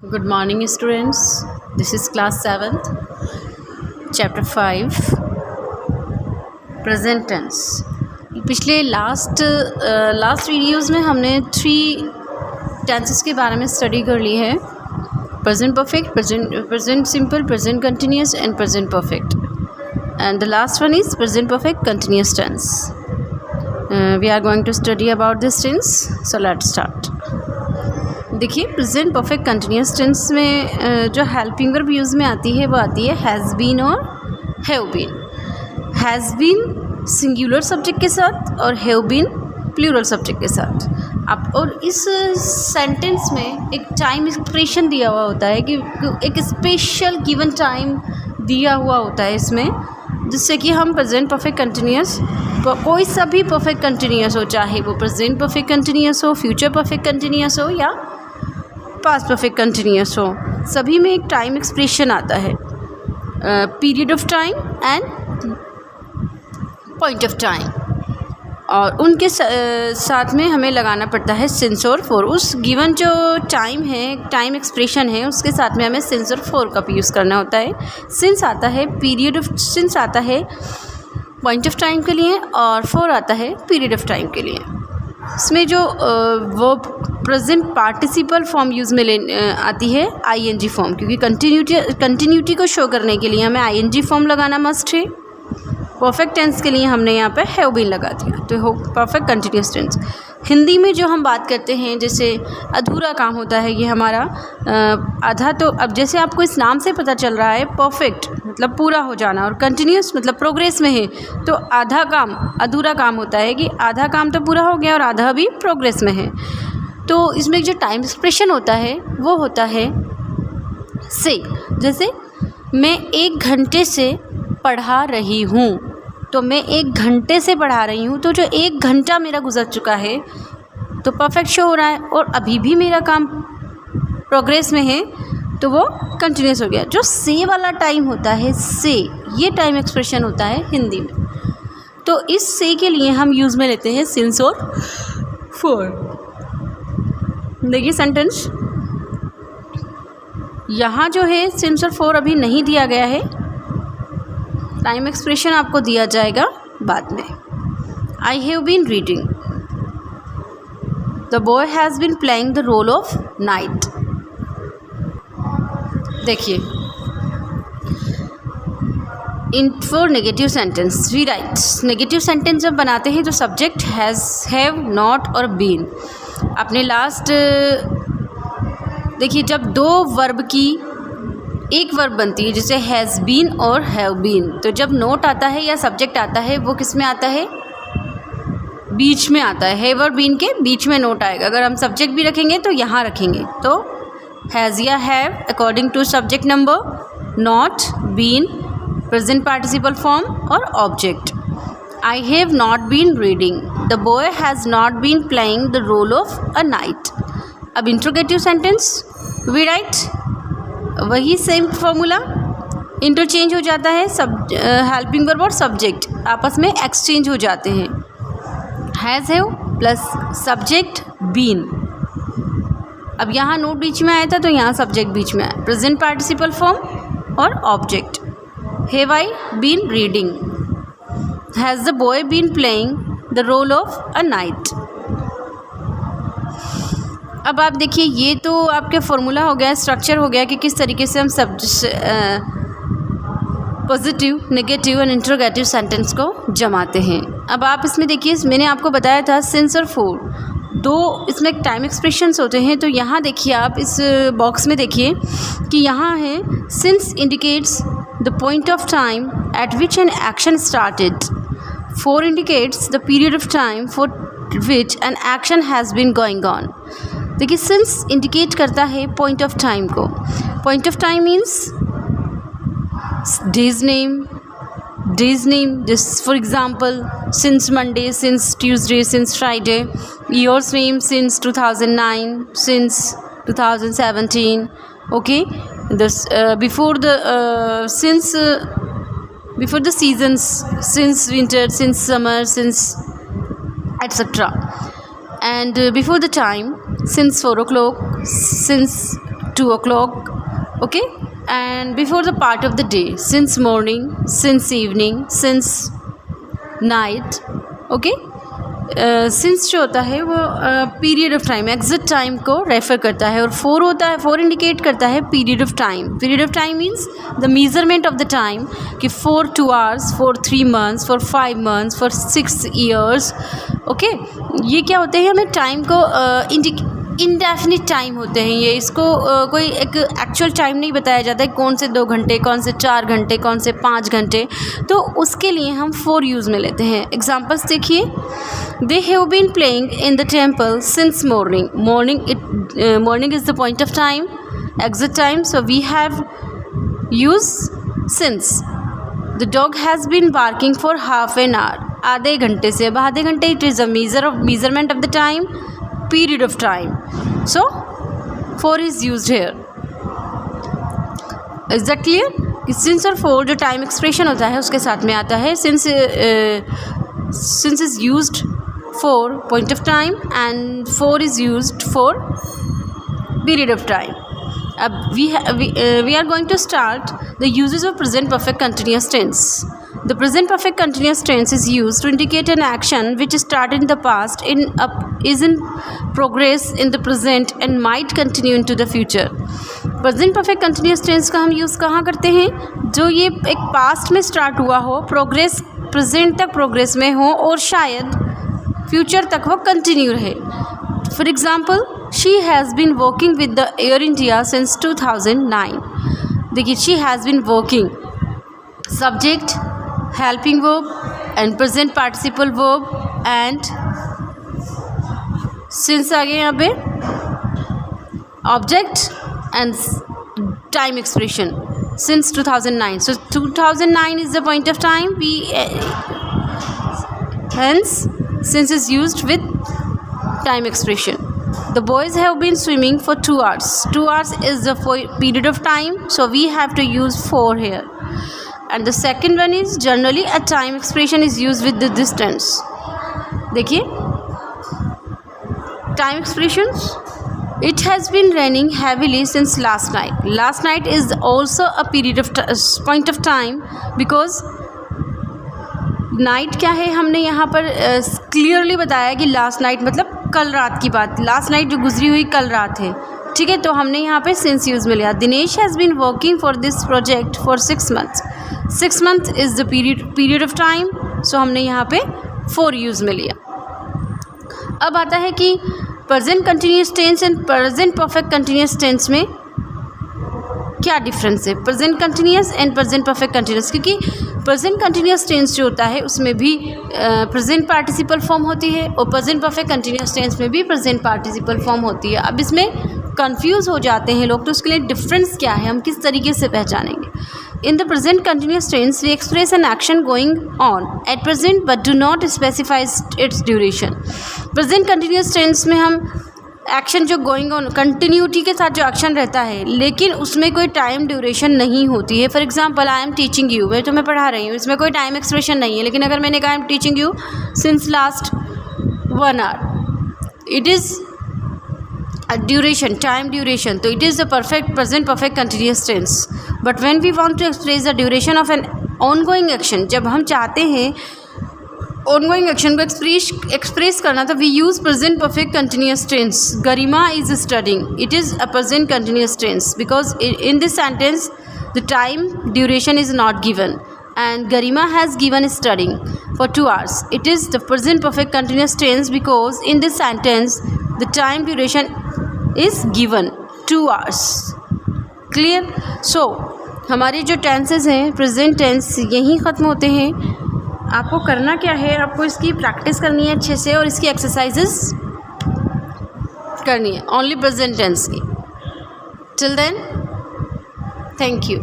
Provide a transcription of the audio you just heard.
Good morning students. This is class 7th, chapter 5, present tense. पिछले last videos में हमने 3 tenses के बारे में स्टडी कर ली है. Present perfect, present simple, present continuous and present perfect. And the last one is present perfect continuous tense. We are going to study about this tense. So let's start. देखिए, present perfect continuous tense में जो helping verb use में आती है वो आती है has been और have been. Has been singular subject के साथ और हैव बीन प्लूरल सब्जेक्ट के साथ. आप और इस सेंटेंस में एक टाइम एक्सप्रेशन दिया हुआ होता है कि एक स्पेशल गिवन टाइम दिया हुआ होता है इसमें, जिससे कि हम प्रेजेंट परफेक्ट कंटिन्यूस कोई सा भी परफेक्ट कंटिन्यूस हो, चाहे वो प्रेजेंट परफेक्ट कंटिन्यूस हो, फ्यूचर परफेक्ट कंटिन्यूस हो या पास्ट परफेक्ट कंटिन्यूस हो, सभी में एक टाइम एक्सप्रेशन आता है. Period of time and point of time, और उनके साथ में हमें लगाना पड़ता है सिंस और फॉर. उस गिवन जो टाइम है, टाइम एक्सप्रेशन है, उसके साथ में हमें सिंस और फॉर का भी यूज़ करना होता है. सिंस आता है पीरियड ऑफ, सिंस आता है पॉइंट ऑफ टाइम के लिए और फॉर आता है पीरियड ऑफ टाइम के लिए. इसमें जो वो प्रेजेंट पार्टिसिपल फॉर्म यूज़ में आती है आईएनजी फॉर्म, क्योंकि कंटिन्यूटी को शो करने के लिए हमें आईएनजी फॉर्म लगाना मस्ट है. परफेक्ट टेंस के लिए हमने यहाँ पे हैव बीन लगा दिया, तो हो परफेक्ट कंटिन्यूस टेंस. हिंदी में जो हम बात करते हैं, जैसे अधूरा काम होता है ये हमारा आधा. तो अब जैसे आपको इस नाम से पता चल रहा है, परफेक्ट मतलब पूरा हो जाना और कंटिन्यूस मतलब प्रोग्रेस में है. तो आधा काम अधूरा काम होता है कि आधा काम तो पूरा हो गया और आधा भी प्रोग्रेस में है. तो इसमें जो टाइम एक्सप्रेशन होता है वो होता है से. जैसे मैं 1 घंटे से पढ़ा रही हूँ, तो मैं 1 घंटे से पढ़ा रही हूँ, तो जो 1 घंटा मेरा गुजर चुका है तो परफेक्ट शो हो रहा है, और अभी भी मेरा काम प्रोग्रेस में है तो वो कंटिन्यूस हो गया. जो से वाला टाइम होता है, से ये टाइम एक्सप्रेशन होता है हिंदी में. तो इस से के लिए हम यूज़ में लेते हैं सिंस और फॉर. देखिए सेंटेंस यहाँ जो है सिंस और फॉर अभी नहीं दिया गया है, टाइम एक्सप्रेशन आपको दिया जाएगा बाद में. I have been reading, the boy has been playing the role of knight. देखिए, in for negative sentence we write. Negative sentence जब बनाते हैं तो सब्जेक्ट हैज़, हैव, नॉट और बीन. अपने लास्ट देखिए, जब 2 वर्ब की एक वर्ब बनती है, जैसे हैज़ बीन और हैव बीन, तो जब नोट आता है या सब्जेक्ट आता है वो किस में आता है? बीच में आता है. हैव और बीन के बीच में नोट आएगा. अगर हम सब्जेक्ट भी रखेंगे तो यहाँ रखेंगे, तो हैज़ या have according to subject number, not, been, present participle form और object. I have not been reading, the boy has not been playing the role of a knight. अब इंट्रोगेटिव सेंटेंस वी राइट वही same formula, interchange हो जाता है. Helping verb और subject आपस में exchange हो जाते हैं. Has, have plus subject been. अब यहाँ नोट बीच में आया था तो यहाँ सब्जेक्ट बीच में आया. प्रेजेंट पार्टिसिपल फॉर्म और object. Have I been reading, has the boy been playing the role of a knight. अब आप देखिए, ये तो आपके फॉर्मूला हो गया, स्ट्रक्चर हो गया कि किस तरीके से हम सब पॉजिटिव, नेगेटिव और इंट्रोगेटिव सेंटेंस को जमाते हैं. अब आप इसमें देखिए, मैंने आपको बताया था सिंस और फॉर, 2 इसमें टाइम एक्सप्रेशंस होते हैं. तो यहाँ देखिए, आप इस बॉक्स में देखिए कि यहाँ है since indicates the point of time at which an action started. For indicates the period of time for which an action has been going on. देखिए, सिंस इंडिकेट करता है पॉइंट ऑफ टाइम को. Point of time means days name, this for example since Monday, since Tuesday, since Friday. Years name since 2009, since 2017. Okay, this before the since before the seasons, since winter, since summer, since etcetera. And before the time, since 4 o'clock, since 2 o'clock, okay, and before the part of the day, since morning, since evening, since night, okay. Since जो होता है वो period of time, exact time को refer करता है, और 4 होता है, 4 इंडिकेट करता है period of time. Period of time means the measurement of the time, कि for 2 hours, for 3 months, for 5 months, for 6 years, okay. ये क्या होते हैं, हमें टाइम को इंडेफिनिट टाइम होते हैं ये, इसको कोई एक एक्चुअल टाइम नहीं बताया जाता है, कौन से 2 घंटे, कौन से 4 घंटे, कौन से 5 घंटे, तो उसके लिए हम 4 यूज़ में लेते हैं. एग्जांपल्स देखिए. They have been playing in the temple since morning. Morning is the point of time, exact time, so we have use since. The dog has been barking for half an hour. आधे घंटे से, अब आधे घंटे it is a measurement of the time, period of time, so 4 is used here. Is that clear? कि since और for जो time expression होता है उसके साथ में आता है. since is used for point of time and 4 is used for period of time. अब we are going to start the uses of present perfect continuous tense. The present perfect continuous tense is used to indicate an action which started in the past, is in progress in the present and might continue into the future. Present perfect continuous tense का हम use कहाँ करते हैं, जो ये एक past में start हुआ हो, प्रोग्रेस प्रेजेंट तक प्रोग्रेस में हो, और शायद फ्यूचर तक वो कंटिन्यू रहे. For example, she has been working with the Air India since 2009. देखिए, she has been working, subject, helping verb and present participle verb, and since आ गए यहाँ पे object and time expression since 2009. So 2009 is the point of time. Hence since is used with time expression. The boys have been swimming for 2 hours. 2 hours is the period of time, so we have to use 4 here. And the second one is generally a time expression is used with the distance. देखिए, time expressions. It has been raining heavily since last night. Last night is also a period of point of time, because night क्या है, हमने यहाँ पर clearly बताया कि last night मतलब कल रात की बात, लास्ट नाइट जो गुजरी हुई कल रात है, ठीक है. तो हमने यहाँ पे सिंस यूज़ में लिया. Dinesh has been working for this project for 6 months. 6 months is the period of time, so हमने यहाँ पे 4 यूज़ में लिया. अब आता है कि present continuous tense and present perfect continuous tense में क्या डिफरेंस है, present continuous and present perfect continuous. क्योंकि प्रेजेंट कंटिन्यूस टेंस जो होता है उसमें भी प्रेजेंट पार्टिसिपल फॉर्म होती है, और प्रेजेंट परफेक्ट कंटिन्यूस टेंस में भी प्रेजेंट पार्टिसिपल फॉर्म होती है. अब इसमें कंफ्यूज हो जाते हैं लोग, तो उसके लिए डिफरेंस क्या है, हम किस तरीके से पहचानेंगे. In the present continuous tense, we express an action going on at present but do not specify its duration. Present continuous tense में हम एक्शन जो गोइंग ऑन, कंटिन्यूटी के साथ जो एक्शन रहता है, लेकिन उसमें कोई टाइम ड्यूरेशन नहीं होती है. For example, I am teaching you, मैं तुम्हें पढ़ा रही हूँ, इसमें कोई टाइम एक्सप्रेशन नहीं है. लेकिन अगर मैंने कहा I am teaching you since last 1 hour, it is duration, time duration, so it is the present perfect continuous tense. But when we want to express the duration of an ongoing action, जब हम चाहते हैं ongoing action को express करना, तो we use present perfect continuous tense. Garima is studying, it is a present continuous tense, because in this sentence the time duration is not given, and Garima has given studying for 2 hours. It is the present perfect continuous tense, because in this sentence the time duration is given 2 hours. Clear? So हमारे जो tenses हैं, present tense, यहीं ख़त्म होते हैं. आपको करना क्या है, आपको इसकी प्रैक्टिस करनी है अच्छे से, और इसकी एक्सरसाइजेस करनी है ओनली प्रेजेंट टेंस की. Till then, thank you.